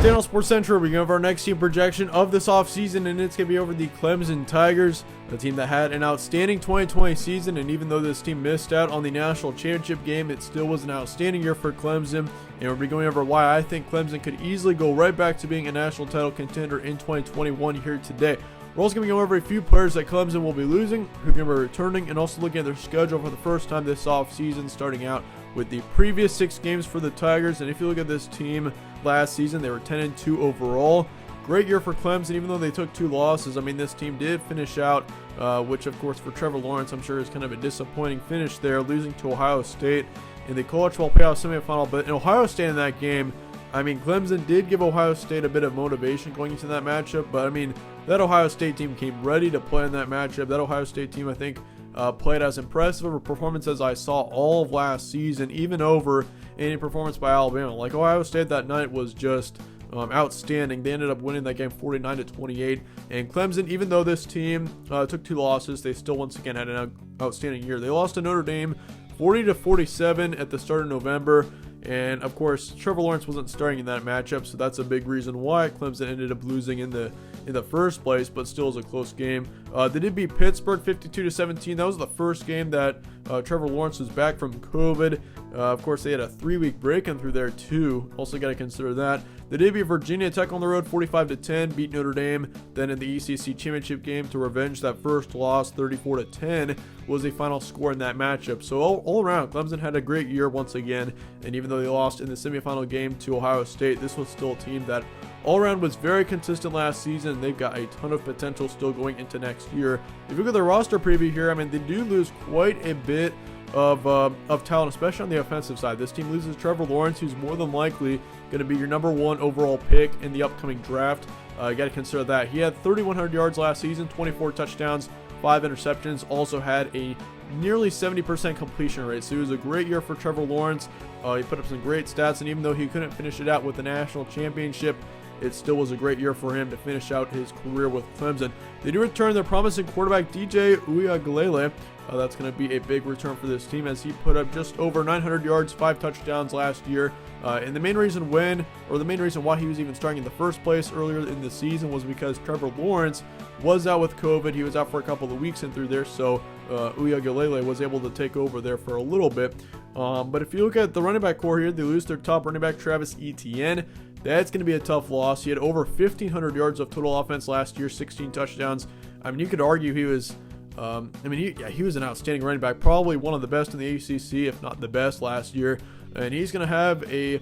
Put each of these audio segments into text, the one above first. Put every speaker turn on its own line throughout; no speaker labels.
Today on Sports Central, we have our next team projection of this offseason, and it's going to be over the Clemson Tigers, a team that had an outstanding 2020 season, and even though this team missed out on the national championship game, it still was an outstanding year for Clemson, and we'll be going over why I think Clemson could easily go right back to being a national title contender in 2021 here today. We're also going to go over a few players that Clemson will be losing, who are going to be returning, and also looking at their schedule for the first time this offseason, starting out with the previous 6 games for the Tigers. And if you look at this team last season, they were 10-2 overall. Great year for Clemson, even though they took 2 losses. I mean, this team did finish out, which of course for Trevor Lawrence, I'm sure is kind of a disappointing finish there, losing to Ohio State in the college football playoff semifinal. But in Ohio State in that game, I mean, Clemson did give Ohio State a bit of motivation going into that matchup, but I mean, that Ohio State team came ready to play in that matchup. That Ohio State team, I think, played as impressive of a performance as I saw all of last season, even over any performance by Alabama. Like, Ohio State that night was just outstanding. They ended up winning that game 49-28. And Clemson, even though this team took 2 losses, they still once again had an outstanding year. They lost to Notre Dame 40-47 at the start of November. And of course, Trevor Lawrence wasn't starting in that matchup, so that's a big reason why Clemson ended up losing in the first place, but still is a close game. They did beat Pittsburgh 52-17. That was the first game that Trevor Lawrence was back from COVID. Of course, they had a 3-week break in through there too. Also got to consider that. They did beat Virginia Tech on the road 45-10, beat Notre Dame. Then in the ECC championship game to revenge that first loss, 34-10 was the final score in that matchup. So all around, Clemson had a great year once again. And even though they lost in the semifinal game to Ohio State, this was still a team that all around was very consistent last season. They've got a ton of potential still going into next year. If you look at the roster preview here, I mean, they do lose quite a bit of talent, especially on the offensive side. This team loses Trevor Lawrence, who's more than likely going to be your #1 overall pick in the upcoming draft. You got to consider that. He had 3,100 yards last season, 24 touchdowns, 5 interceptions. Also had a nearly 70% completion rate. So it was a great year for Trevor Lawrence. He put up some great stats, and even though he couldn't finish it out with the national championship, it still was a great year for him to finish out his career with Clemson. They do return their promising quarterback DJ Uiagalelei. That's going to be a big return for this team, as he put up just over 900 yards, 5 touchdowns last year. And the main reason why he was even starting in the first place earlier in the season was because Trevor Lawrence was out with COVID. He was out for a couple of weeks in through there, so Uiagalelei was able to take over there for a little bit. But if you look at the running back core here, they lose their top running back, Travis Etienne. That's going to be a tough loss. He had over 1,500 yards of total offense last year, 16 touchdowns. I mean, you could argue he was he was an outstanding running back, probably one of the best in the ACC, if not the best last year. And he's going to have a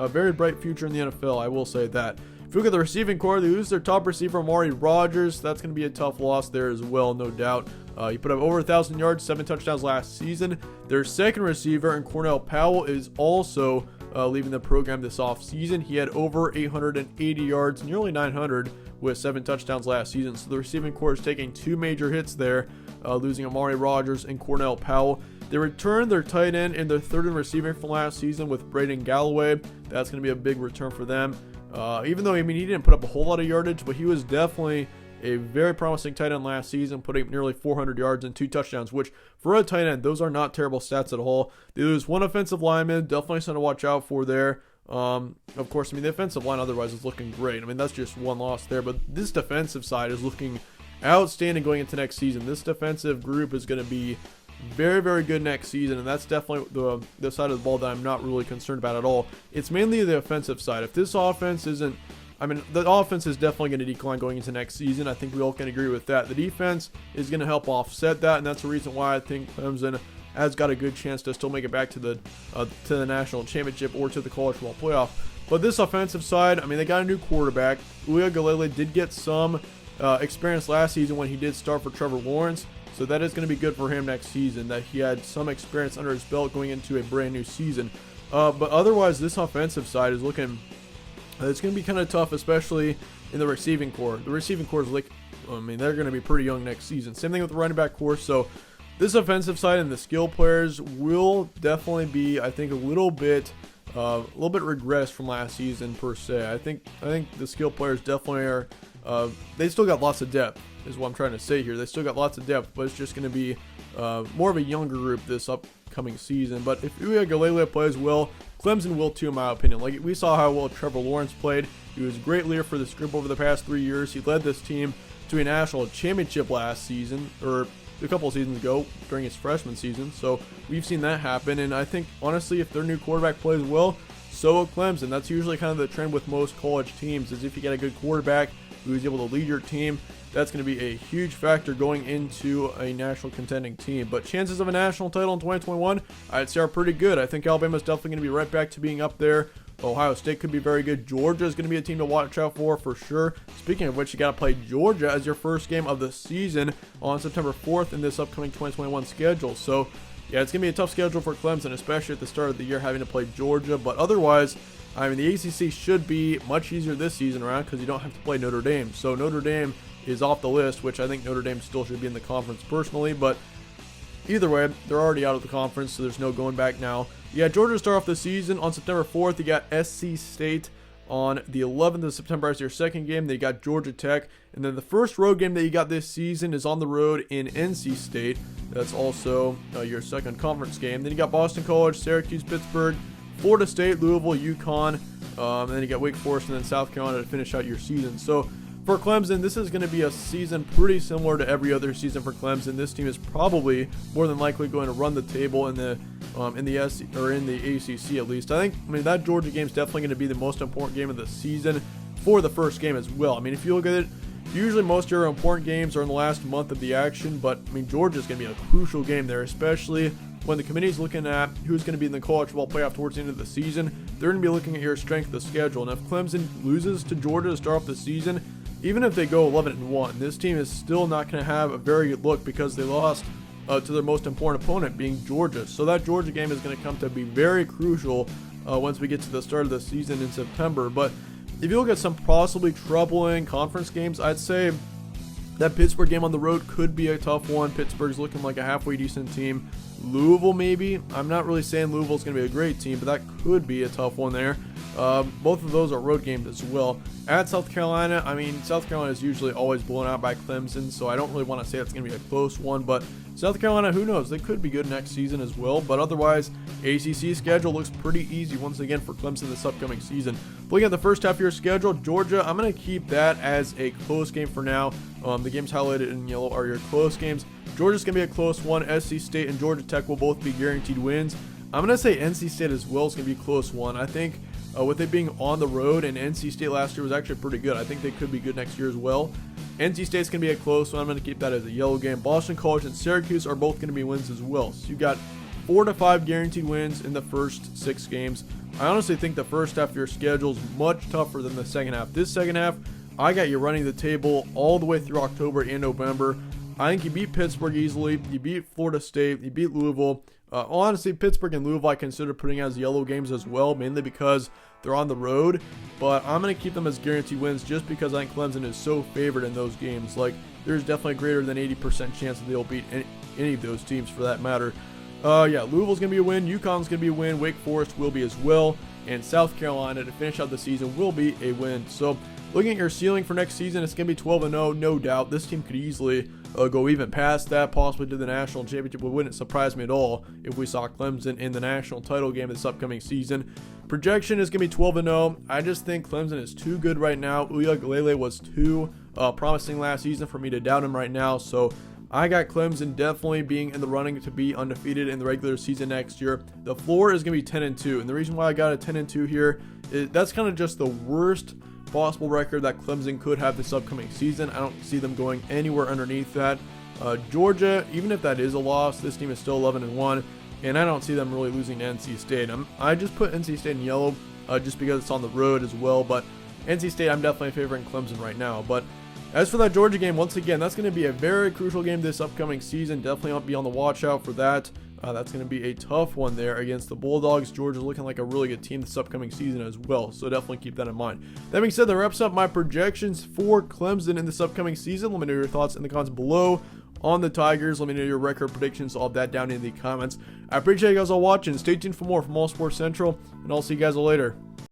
very bright future in the NFL, I will say that. If you look at the receiving core, they lose their top receiver, Amari Rodgers. That's going to be a tough loss there as well, no doubt. He put up over 1,000 yards, 7 touchdowns last season. Their second receiver, and Cornell Powell, is also leaving the program this offseason. He had over 880 yards, nearly 900, with 7 touchdowns last season. So the receiving core is taking 2 major hits there, losing Amari Rodgers and Cornell Powell. They returned their tight end and their third in receiving from last season with Braden Galloway. That's going to be a big return for them. Even though, I mean, he didn't put up a whole lot of yardage, but he was definitely a very promising tight end last season, putting up nearly 400 yards and 2 touchdowns, which for a tight end, those are not terrible stats at all. They lose 1 offensive lineman, definitely something to watch out for there. Of course, I mean, the offensive line otherwise is looking great. I mean, that's just 1 loss there, but this defensive side is looking outstanding going into next season. This defensive group is going to be very, very good next season, and that's definitely the side of the ball that I'm not really concerned about at all. It's mainly the offensive side. If this offense isn't, I mean, the offense is definitely going to decline going into next season. I think we all can agree with that. The defense is going to help offset that, and that's the reason why I think Clemson has got a good chance to still make it back to the national championship or to the college football playoff. But this offensive side, I mean, they got a new quarterback. Uiagalelei did get some experience last season when he did start for Trevor Lawrence. So that is going to be good for him next season, that he had some experience under his belt going into a brand new season. But otherwise, this offensive side is looking, it's going to be kind of tough, especially in the receiving core. The receiving core is like, I mean, they're going to be pretty young next season. Same thing with the running back core. So this offensive side and the skill players will definitely be, I think, a little bit regressed from last season per se. I think the skill players definitely are. They still got lots of depth, is what I'm trying to say here. They still got lots of depth, but it's just going to be more of a younger group this upcoming season. But if Uiagalelei plays well, Clemson will too, in my opinion. Like, we saw how well Trevor Lawrence played. He was a great leader for this group over the past 3 years. He led this team to a national championship last season, or a couple of seasons ago during his freshman season. So we've seen that happen, and I think honestly, if their new quarterback plays well, so will Clemson. That's usually kind of the trend with most college teams, is if you get a good quarterback who is able to lead your team, that's going to be a huge factor going into a national contending team. But chances of a national title in 2021, I'd say, are pretty good. I think Alabama's definitely going to be right back to being up there. Ohio State could be very good. Georgia is going to be a team to watch out for sure. Speaking of which, you got to play Georgia as your first game of the season on September 4th in this upcoming 2021 schedule. So, yeah, it's going to be a tough schedule for Clemson, especially at the start of the year having to play Georgia. But otherwise, I mean, the ACC should be much easier this season around because you don't have to play Notre Dame. So Notre Dame is off the list, which I think Notre Dame still should be in the conference personally. But either way, they're already out of the conference, so there's no going back now. Yeah, Georgia to start off the season on September 4th. You got SC State on the 11th of September as your second game. They got Georgia Tech. And then the first road game that you got this season is on the road in NC State. That's also your second conference game. Then you got Boston College, Syracuse, Pittsburgh, Florida State, Louisville, UConn. And then you got Wake Forest and then South Carolina to finish out your season. So for Clemson, this is going to be a season pretty similar to every other season for Clemson. This team is probably more than likely going to run the table in the ACC at least. I mean that Georgia game is definitely going to be the most important game of the season for the first game as well. I mean, if you look at it, usually most of your important games are in the last month of the action, but I mean Georgia is going to be a crucial game there, especially when the committee is looking at who's going to be in the college football playoff towards the end of the season. They're going to be looking at your strength of the schedule, and if Clemson loses to Georgia to start off the season, even if they go 11-1, this team is still not going to have a very good look because they lost to their most important opponent, being Georgia. So that Georgia game is going to come to be very crucial once we get to the start of the season in September. But if you look at some possibly troubling conference games, I'd say that Pittsburgh game on the road could be a tough one. Pittsburgh's looking like a halfway decent team. Louisville, maybe. I'm not really saying Louisville's going to be a great team, but that could be a tough one there. Both of those are road games as well. At South Carolina, I mean, South Carolina is usually always blown out by Clemson, so I don't really want to say it's going to be a close one, but South Carolina, who knows? They could be good next season as well, but otherwise, ACC schedule looks pretty easy once again for Clemson this upcoming season. Looking at the first half of your schedule, Georgia, I'm going to keep that as a close game for now. The games highlighted in yellow are your close games. Georgia's going to be a close one. SC State and Georgia Tech will both be guaranteed wins. I'm going to say NC State as well is going to be a close one. I think with it being on the road, and NC State last year was actually pretty good. I think they could be good next year as well. NC State's going to be a close one. I'm going to keep that as a yellow game. Boston College and Syracuse are both going to be wins as well. So you got 4 to 5 guaranteed wins in the first 6 games. I honestly think the first half of your schedule is much tougher than the second half. This second half, I got you running the table all the way through October and November. I think you beat Pittsburgh easily. You beat Florida State. You beat Louisville. Honestly, Pittsburgh and Louisville I consider putting as yellow games as well, mainly because they're on the road. But I'm going to keep them as guaranteed wins just because I think Clemson is so favored in those games. Like, there's definitely a greater than 80% chance that they'll beat any of those teams for that matter. Yeah, Louisville's going to be a win. UConn's going to be a win. Wake Forest will be as well. And South Carolina to finish out the season will be a win. So, looking at your ceiling for next season, it's going to be 12-0, no doubt. This team could easily go even past that, possibly to the national championship. It wouldn't surprise me at all if we saw Clemson in the national title game this upcoming season. Projection is going to be 12-0. I just think Clemson is too good right now. Uiagalelei was too promising last season for me to doubt him right now. So I got Clemson definitely being in the running to be undefeated in the regular season next year. The floor is going to be 10-2. And the reason why I got a 10-2 here is that's kind of just the worst possible record that Clemson could have this upcoming season. I don't see them going anywhere underneath that. Georgia, even if that is a loss, this team is still 11-1, and I don't see them really losing to NC State. I just put NC State in yellow just because it's on the road as well, but NC State, I'm definitely favoring Clemson right now. But as for that Georgia game, once again, that's going to be a very crucial game this upcoming season. Definitely be on the watch out for that. That's going to be a tough one there against the Bulldogs. Georgia's looking like a really good team this upcoming season as well, so definitely keep that in mind. That being said, that wraps up my projections for Clemson in this upcoming season. Let me know your thoughts in the comments below on the Tigers. Let me know your record predictions, all of that down in the comments. I appreciate you guys all watching. Stay tuned for more from All Sports Central, and I'll see you guys all later.